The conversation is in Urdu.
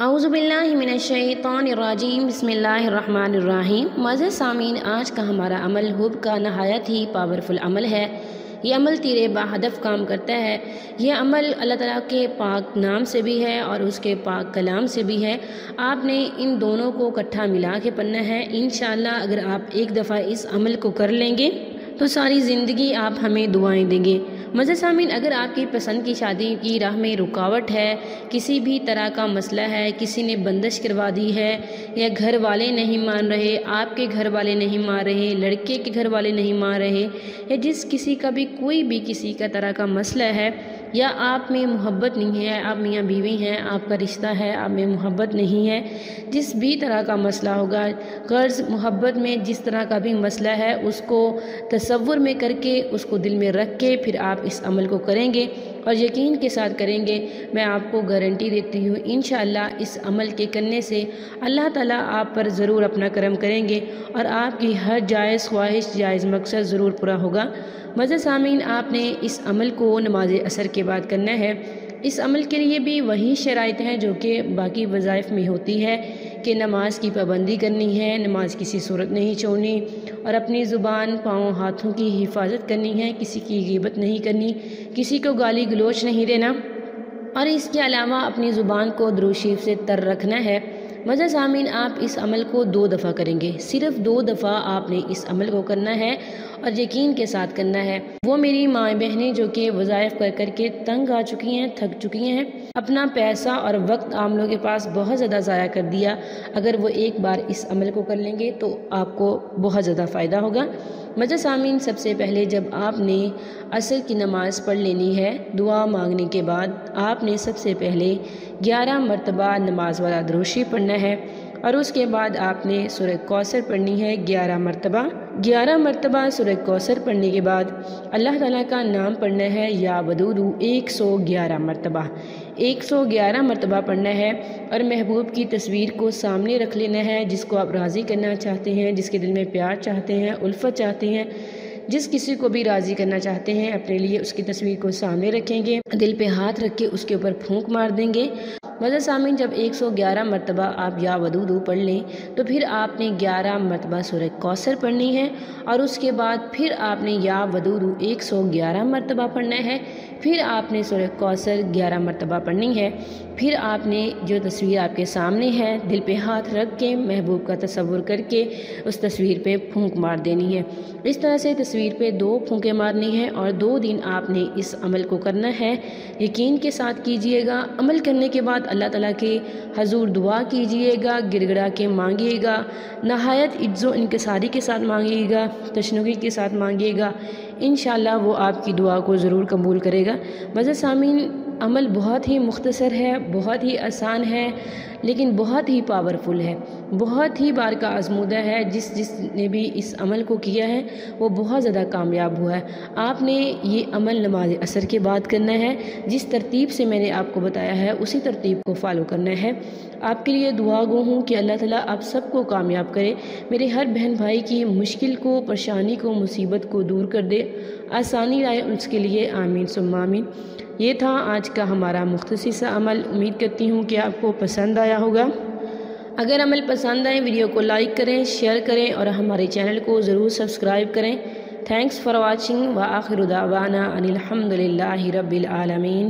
اعوذ باللہ من الشیطان الرجیم، بسم اللہ الرحمن الرحیم۔ معزز سامعین، آج کا ہمارا عمل حب کا نہایت ہی پاورفل عمل ہے۔ یہ عمل تیرے باہدف کام کرتا ہے۔ یہ عمل اللہ تعالیٰ کے پاک نام سے بھی ہے اور اس کے پاک کلام سے بھی ہے۔ آپ نے ان دونوں کو اکٹھا ملا کے پڑھنا ہے۔ انشاءاللہ اگر آپ ایک دفعہ اس عمل کو کر لیں گے تو ساری زندگی آپ ہمیں دعائیں دیں گے۔ معزز سامعین، اگر آپ کی پسند کی شادی کی راہ میں رکاوٹ ہے، کسی بھی طرح کا مسئلہ ہے، کسی نے بندش کروا دی ہے، یا گھر والے نہیں مان رہے، آپ کے گھر والے نہیں مان رہے، لڑکے کے گھر والے نہیں مان رہے، یا جس کسی کا بھی کوئی بھی کسی کا طرح کا مسئلہ ہے، یا آپ میں محبت نہیں ہے، آپ میاں بیوی ہیں، آپ کا رشتہ ہے، آپ میں محبت نہیں ہے، جس بھی طرح کا مسئلہ ہوگا، قرض محبت میں جس طرح کا بھی مسئلہ ہے، اس کو تصور میں کر کے، اس کو دل میں رکھ کے پھر آپ اس عمل کو کریں گے اور یقین کے ساتھ کریں گے۔ میں آپ کو گارنٹی دیتی ہوں انشاءاللہ اس عمل کے کرنے سے اللہ تعالیٰ آپ پر ضرور اپنا کرم کریں گے اور آپ کی ہر جائز خواہش، جائز مقصد ضرور پورا ہوگا۔ معزز سامعین، آپ نے اس عمل کو نماز عصر کے بعد کرنا ہے۔ اس عمل کے لیے بھی وہی شرائط ہیں جو کہ باقی وظائف میں ہوتی ہے کہ نماز کی پابندی کرنی ہے، نماز کسی صورت نہیں چھوڑنی، اور اپنی زبان، پاؤں، ہاتھوں کی حفاظت کرنی ہے، کسی کی غیبت نہیں کرنی، کسی کو گالی گلوچ نہیں دینا، اور اس کے علاوہ اپنی زبان کو درود شریف سے تر رکھنا ہے۔ معزز سامعین، آپ اس عمل کو 2 دفعہ کریں گے، صرف 2 دفعہ آپ نے اس عمل کو کرنا ہے اور یقین کے ساتھ کرنا ہے۔ وہ میری ماں بہنیں جو کہ وظائف کر کے تنگ آ چکی ہیں، تھک چکی ہیں، اپنا پیسہ اور وقت عام لوگوں کے پاس بہت زیادہ ضائع کر دیا، اگر وہ ایک بار اس عمل کو کر لیں گے تو آپ کو بہت زیادہ فائدہ ہوگا۔ معزز سامعین، سب سے پہلے جب آپ نے عصر کی نماز پڑھ لینی ہے، دعا مانگنے کے بعد آپ نے سب سے پہلے 11 مرتبہ نماز والا درود شریف پڑھنا ہے، اور اس کے بعد آپ نے سورہ کوثر پڑھنی ہے 11 مرتبہ۔ 11 مرتبہ سورہ کوثر پڑھنے کے بعد اللہ تعالیٰ کا نام پڑھنا ہے یا ودود 111 مرتبہ، 111 مرتبہ پڑھنا ہے، اور محبوب کی تصویر کو سامنے رکھ لینا ہے، جس کو آپ راضی کرنا چاہتے ہیں، جس کے دل میں پیار چاہتے ہیں، الفت چاہتے ہیں، جس کسی کو بھی راضی کرنا چاہتے ہیں اپنے لیے، اس کی تصویر کو سامنے رکھیں گے، دل پہ ہاتھ رکھ کے اس کے اوپر پھونک مار دیں گے۔ معزز سامعین، جب 111 مرتبہ آپ یا ودود پڑھ لیں تو پھر آپ نے 11 مرتبہ سورہ کوثر پڑھنی ہے، اور اس کے بعد پھر آپ نے یا ودود 111 مرتبہ پڑھنا ہے، پھر آپ نے سورہ کوثر 11 مرتبہ پڑھنی ہے، پھر آپ نے جو تصویر آپ کے سامنے ہے دل پہ ہاتھ رکھ کے محبوب کا تصور کر کے اس تصویر پہ پھونک مار دینی ہے۔ اس طرح سے تصویر پہ 2 پھونکیں مارنی ہے اور 2 دن آپ نے اس عمل کو کرنا ہے۔ یقین کے ساتھ کیجئے گا۔ عمل کرنے کے بعد اللہ تعالیٰ کے حضور دعا کیجئے گا، گڑ گڑا کے مانگیے گا، نہایت عجز و انکساری کے ساتھ مانگیے گا، تشنگی کے ساتھ مانگیے گا، انشاءاللہ وہ آپ کی دعا کو ضرور قبول کرے گا۔ معزز سامعین، عمل بہت ہی مختصر ہے، بہت ہی آسان ہے، لیکن بہت ہی پاورفل ہے، بہت ہی بار کا آزمودہ ہے۔ جس نے بھی اس عمل کو کیا ہے وہ بہت زیادہ کامیاب ہوا ہے۔ آپ نے یہ عمل نماز عصر کے بعد کرنا ہے، جس ترتیب سے میں نے آپ کو بتایا ہے اسی ترتیب کو فالو کرنا ہے۔ آپ کے لیے دعا گو ہوں کہ اللہ تعالیٰ آپ سب کو کامیاب کرے، میرے ہر بہن بھائی کی مشکل کو، پریشانی کو، مصیبت کو دور کر دے، آسانی لائے اس کے لیے، آمین ثم آمین۔ یہ تھا آج کا ہمارا مختصر سا عمل۔ امید کرتی ہوں کہ آپ کو پسند آیا ہوگا۔ اگر عمل پسند آئے ویڈیو کو لائک کریں، شیئر کریں اور ہمارے چینل کو ضرور سبسکرائب کریں۔ تھینکس فار واچنگ، وآخر دعوانا ان الحمد للہ رب العالمین۔